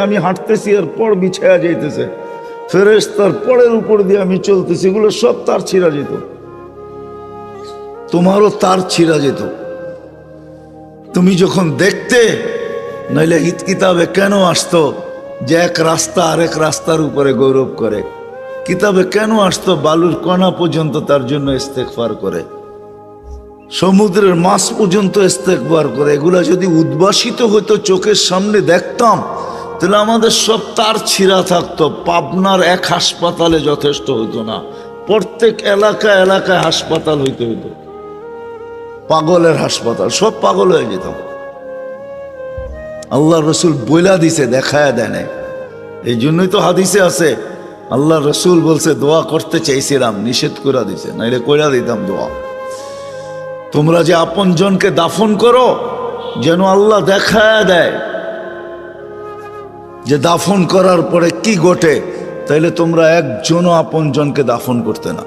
আমি হাঁটতেছি আর পড় বিছায়া যাইতেছে, ফেরেশতার পড়ের উপর দিয়ে আমি চলতেছি, এগুলো সব তার ছিঁড়া যেত, তোমারও তার ছিঁড়া যেত। তুমি যখন দেখতে, নইলে হিত কিতাবে কেন আসতো যে এক রাস্তা আরেক রাস্তার উপরে গৌরব করে? কিতাবে কেন আসতো বালুর কণা পর্যন্ত তার জন্য ইস্তেগফার করে, সমুদ্রের মাছ পর্যন্ত ইস্তেগফার করে? এগুলা যদি উদ্ভাসিত হতো, চোখের সামনে দেখতাম, তাহলে আমাদের সব তার ছিঁড়া থাকতো। পাবনার এক হাসপাতালে যথেষ্ট হতো না, প্রত্যেক এলাকায় এলাকায় হাসপাতাল হইতে হইতো, পাগলের হাসপাতাল, সব পাগল হয়ে যেতাম। আল্লাহ রসুল বইলা দিছে, দেখায়া দেয় নাই। এই জন্যই তো হাদিসে আছে, আল্লাহ রসুল বলছে দোয়া করতে চাইছিলাম, নিষেধ করে দিছে, নাইলে কইরা দিতাম দোয়া। তোমরা যে আপন জনকে দাফন করো, যেন আল্লাহ দেখায়া দেয় যে দাফন করার পরে কি ঘটে, তাইলে তোমরা একজনও আপন জনকে দাফন করতে না।